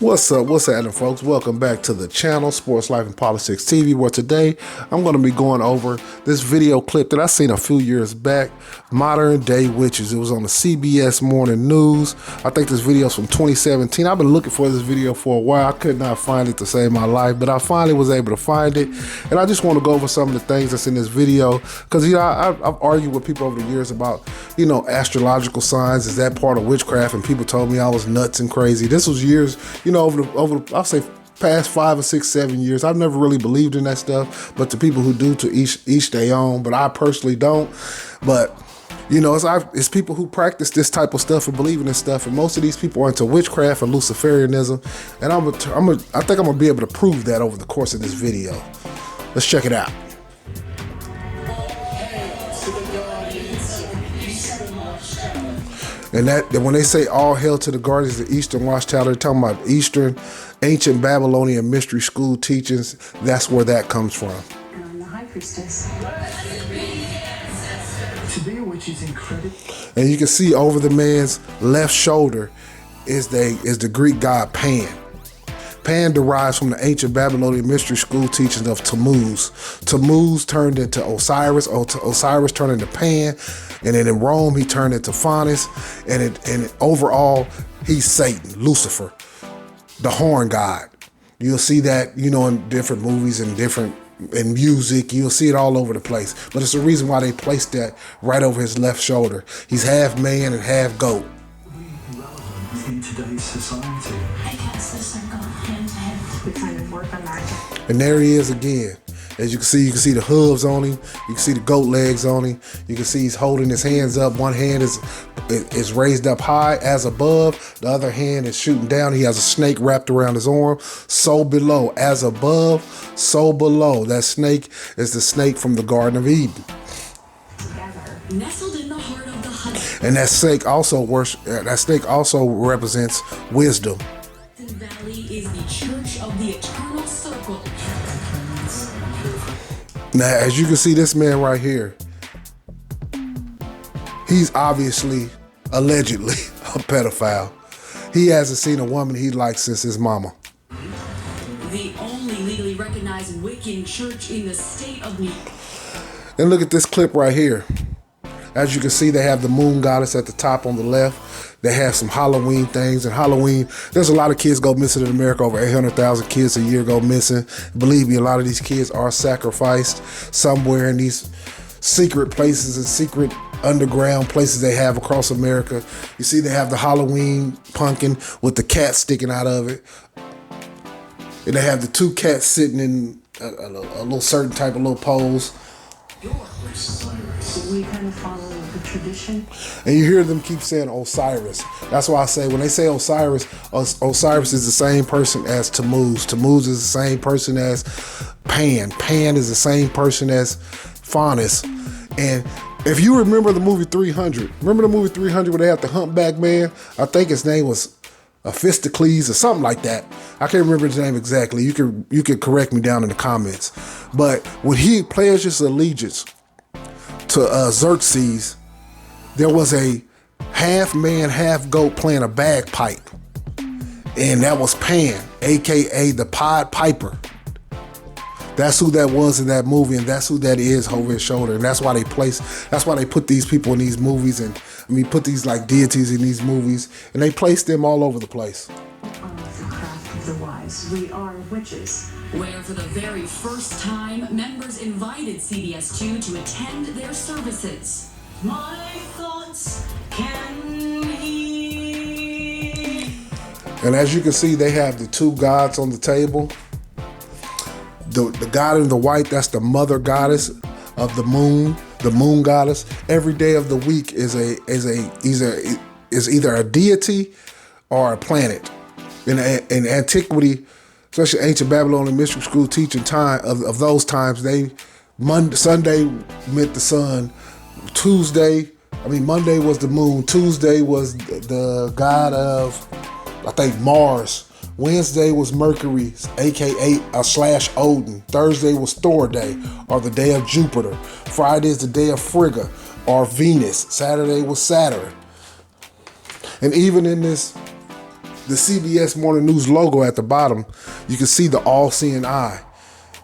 What's up? What's happening, folks? Welcome back to the channel, Sports Life and Politics TV, where today I'm going to be going over this video clip that I seen a few years back, Modern Day Witches. It was on the CBS Morning News. I think this video is from 2017. I've been looking for this video for a while. I could not find it to save my life, but I finally was able to find it. And I just want to go over some of the things that's in this video because, you know, I've argued with people over the years about, you know, astrological signs. Is that part of witchcraft? And people told me I was nuts and crazy. This was years, you know, over the I'll say past 5 or 6, 7 years. I've never really believed in that stuff, but to people who do, to each their own. But I personally don't. But you know, it's people who practice this type of stuff and believe in this stuff, and most of these people are into witchcraft and Luciferianism. And I think I'm gonna be able to prove that over the course of this video. Let's check it out. And that when they say all hail to the guardians of the Eastern Watchtower, they're talking about Eastern, ancient Babylonian mystery school teachings. That's where that comes from. And I'm the high priestess. To be a witch is incredible. And you can see over the man's left shoulder is the Greek god Pan. Pan derives from the ancient Babylonian mystery school teachings of Tammuz. Tammuz turned into Osiris, Osiris turned into Pan, and then in Rome he turned into Faunus, and overall he's Satan, Lucifer, the horn god. You'll see that, you know, in different movies and in music. You'll see it all over the place. But it's the reason why they placed that right over his left shoulder. He's half man and half goat. Relevant in today's society. I cast the circle hand to hand. We kind of work on that. And there he is again. As you can see the hooves on him. You can see the goat legs on him. You can see he's holding his hands up. One hand is raised up high as above. The other hand is shooting down. He has a snake wrapped around his arm. So below, as above, so below. That snake is the snake from the Garden of Eden. Nestled in the heart of the Hudson And that snake also represents wisdom. Valley is the church of the eternal circle. Now, as you can see, this man right here, he's obviously, allegedly, a pedophile. He hasn't seen a woman he likes since his mama. The only legally recognized Wiccan church in the state of New York. And look at this clip right here. As you can see, they have the moon goddess at the top on the left. They have some Halloween things. And Halloween, there's a lot of kids go missing in America. Over 800,000 kids a year go missing. Believe me, a lot of these kids are sacrificed somewhere in these secret places and secret underground places they have across America. You see, they have the Halloween pumpkin with the cat sticking out of it. And they have the two cats sitting in a little certain type of little pose. We kind of follow the tradition. And you hear them keep saying Osiris. That's why I say when they say Osiris, Osiris is the same person as Tammuz. Tammuz is the same person as Pan. Pan is the same person as Faunus. And if you remember the movie 300, remember the movie 300 where they had the humpback man? I think his name was Aphistocles or something like that. I can't remember his name exactly. You could correct me down in the comments. But when he pledged his allegiance to Xerxes, there was a half man, half goat playing a bagpipe. And that was Pan, aka the Pied Piper. That's who that was in that movie, and that's who that is over his shoulder. And that's why they put these people in these movies, and put these like deities in these movies, and they place them all over the place. On the craft of the wise, we are witches. Where for the very first time, members invited CBS2 to attend their services. My thoughts can hear. And as you can see, they have the two gods on the table. The god in the white, that's the mother goddess of the moon goddess. Every day of the week is either a deity or a planet. In antiquity, especially ancient Babylonian mystery school teaching time of those times, Sunday meant the sun. Monday was the moon. Tuesday was the god of, I think, Mars. Wednesday was Mercury, aka / Odin. Thursday was Thor Day, or the day of Jupiter. Friday is the day of Frigga, or Venus. Saturday was Saturn. And even in this the CBS Morning News logo at the bottom, you can see the all-seeing eye,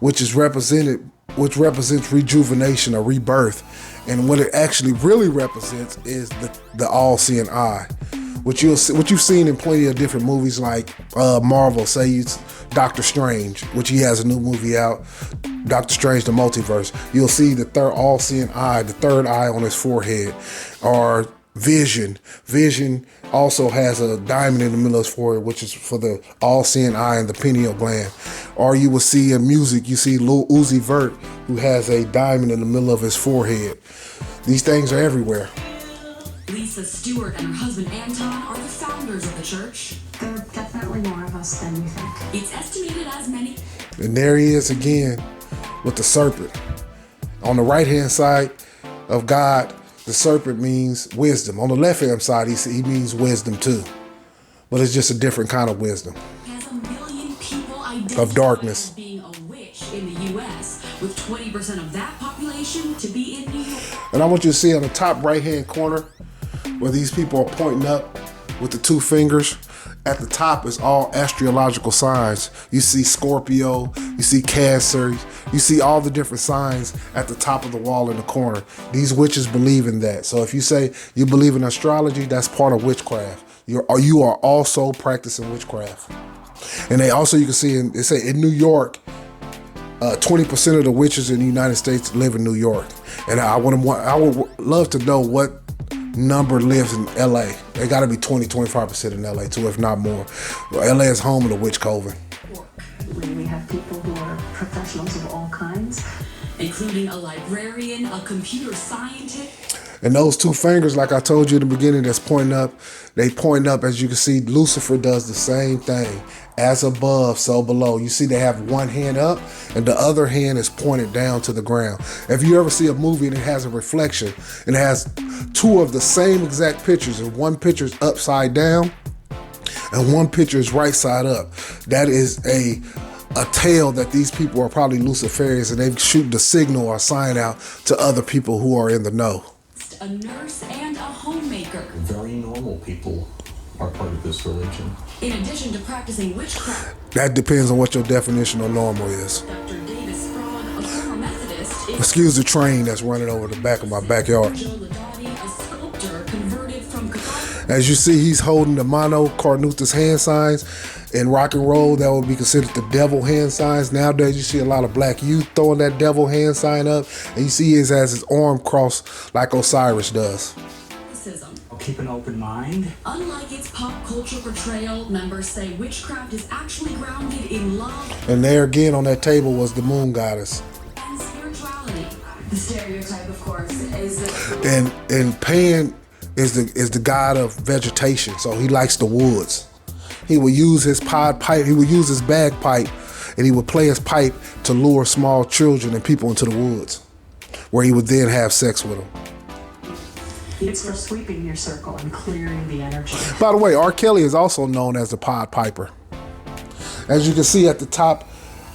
which represents rejuvenation or rebirth. And what it actually really represents is the all-seeing eye, which you've seen in plenty of different movies like Marvel, say it's Doctor Strange, which he has a new movie out, Doctor Strange the Multiverse. You'll see the third all-seeing eye, the third eye on his forehead, or Vision. Vision also has a diamond in the middle of his forehead, which is for the all-seeing eye and the pineal gland. Or you will see in music, you see Lil Uzi Vert, who has a diamond in the middle of his forehead. These things are everywhere. Lisa Stewart and her husband Anton are the founders of the church. There are definitely more of us than you think. It's estimated as many. And there he is again with the serpent. On the right-hand side of God, the serpent means wisdom. On the left-hand side, he means wisdom too. But it's just a different kind of wisdom. Has a million people identified Of darkness. as being a witch in the U.S., with 20% of that population to be in New York. And I want you to see on the top right-hand corner where these people are pointing up with the two fingers. At the top is all astrological signs. You see Scorpio, you see Cancer, you see all the different signs at the top of the wall in the corner. These witches believe in that. So if you say you believe in astrology, that's part of witchcraft. You are also practicing witchcraft. And they also, you can see, they say in New York, 20% of the witches in the United States live in New York. And I would love to know what number lives in LA. They got to be 20-25% in LA too, if not more. LA is home of the witch coven. We have people who are professionals of all kinds, including a librarian, a computer scientist. And those two fingers, like I told you in the beginning, that's pointing up, they point up. As you can see, Lucifer does the same thing. As above, so below. You see they have one hand up and the other hand is pointed down to the ground. If you ever see a movie and it has a reflection and it has two of the same exact pictures, and one picture is upside down and one picture is right side up, that is a tale that these people are probably Luciferians, and they shoot the signal or sign out to other people who are in the know. A nurse and a homemaker. Very normal people are part of this religion. In addition to practicing witchcraft, That depends on what your definition of normal is. Dr. Davis Sprague, a former Methodist, is Excuse the train that's running over the back of my backyard. Joe Ladati, a sculptor converted from Catholicism. As you see, he's holding the Mono Carnutus hand signs. In rock and roll, that would be considered the devil hand signs. Nowadays, you see a lot of black youth throwing that devil hand sign up, and you see he has his arm crossed like Osiris does. Keep an open mind. Unlike its pop culture portrayal, members say witchcraft is actually grounded in love And there again on that table was the moon goddess. and spirituality. The stereotype, of course, is that And Pan is the god of vegetation, so he likes the woods. He would use his pipe, he would use his bagpipe, and he would play his pipe to lure small children and people into the woods, where he would then have sex with them. it's for sweeping your circle and clearing the energy. By the way, R. Kelly is also known as the Pied Piper. As you can see at the top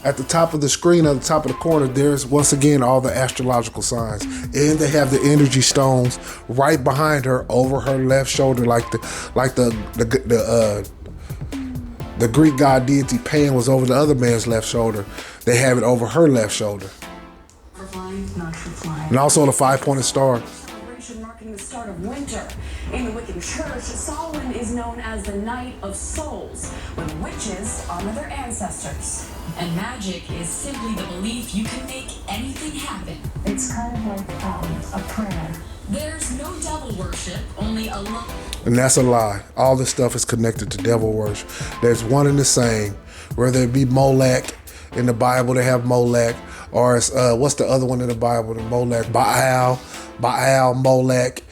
of the screen, at the top of the corner, there's once again all the astrological signs, and they have the energy stones right behind her, over her left shoulder, like the Greek god deity Pan was over the other man's left shoulder. They have it over her left shoulder, For flying, Not for flying. and also the 5-pointed star. celebration marking the start of winter. In the Wiccan Church, Solomon is known as the Knight of Souls, when witches honor their ancestors. and magic is simply the belief you can make anything happen. It's kind of like a prayer. There's no devil worship, only a love. And that's a lie. All this stuff is connected to devil worship. There's one and the same. Whether it be Molech in the Bible, they have Molech, or it's, what's the other one in the Bible? The Molech, Baal, Molech,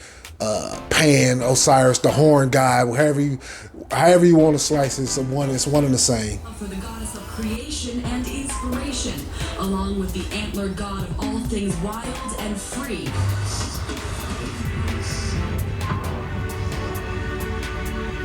Pan, Osiris, the horn guy. However you want to slice it, it's one and the same. For the goddess of creation and inspiration, along with the antlered god of all things wild and free.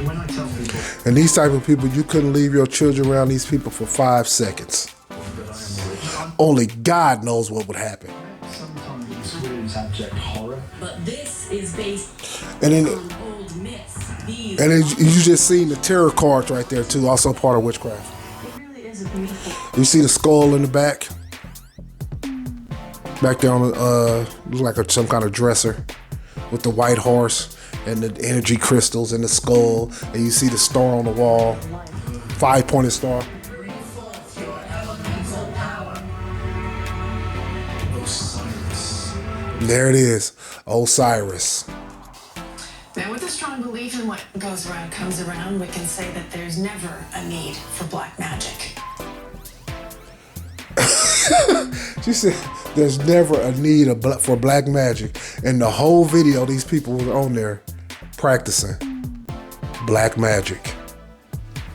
When I tell people And these type of people, you couldn't leave your children around these people for 5 seconds. that I am a witch, Only God knows what would happen. sometimes experience abject horror. But this is based And then on old myths. These be. And then you just seen the tarot cards right there too, also part of witchcraft. It really is a beautiful. You see the skull in the back? Back there on looks like some kind of dresser with the white horse and the energy crystals and the skull, and you see the star on the wall, 5-pointed star. There it is, Osiris. Now, with a strong belief in what goes around comes around, we can say that there's never a need for black magic. She said there's never a need for black magic. And the whole video, these people were on there practicing black magic.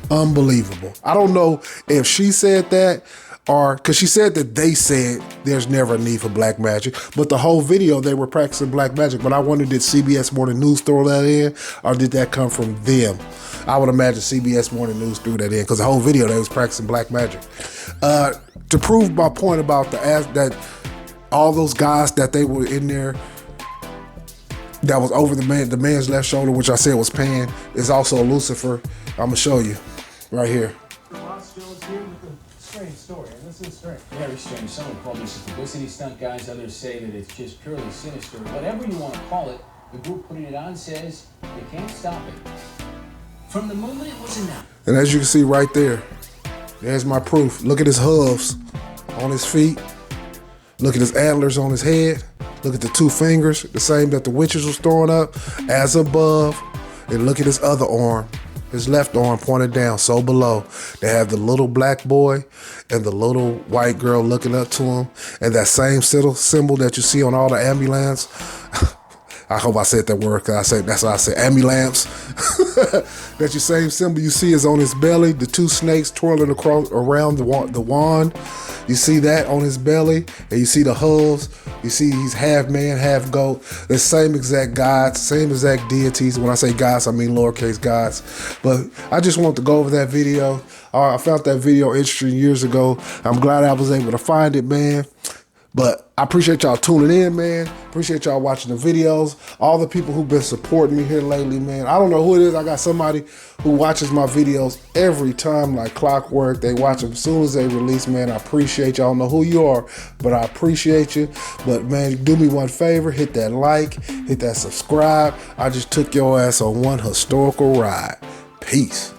Unbelievable. I don't know if she said that or because she said that they said there's never a need for black magic, but the whole video they were practicing black magic. But I wonder, did CBS Morning News throw that in, or did that come from them? I would imagine CBS Morning News threw that in because the whole video they was practicing black magic. To prove my point about that all those guys that they were in there that was over the man's left shoulder, which I said was Pan, is also Lucifer. I'm gonna show you right here. Strange story, and this is strange. Very strange. Some would call this a publicity stunt, guys. Others say that it's just purely sinister. Whatever you want to call it, the group putting it on says they can't stop it. From the moment it was announced. And as you can see right there, there's my proof. Look at his hooves on his feet. Look at his antlers on his head. Look at the 2 fingers, the same that the witches was throwing up, as above. And look at his other arm. His left arm pointed down, so below. They have the little black boy and the little white girl looking up to him. And that same symbol that you see on all the ambulance. I hope I said that word, because that's why I said ambulance. That your same symbol you see is on his belly. The 2 snakes twirling around the wand. You see that on his belly, and you see the hooves. You see he's half man, half goat. The same exact gods, same exact deities. When I say gods, I mean lowercase gods. But I just want to go over that video. I found that video interesting years ago. I'm glad I was able to find it, man. But I appreciate y'all tuning in, man. Appreciate y'all watching the videos. All the people who've been supporting me here lately, man. I don't know who it is. I got somebody who watches my videos every time like clockwork. They watch them as soon as they release, man. I appreciate you. I don't know who you are, but I appreciate you. But, man, do me one favor. Hit that like. Hit that subscribe. I just took your ass on one historical ride. Peace.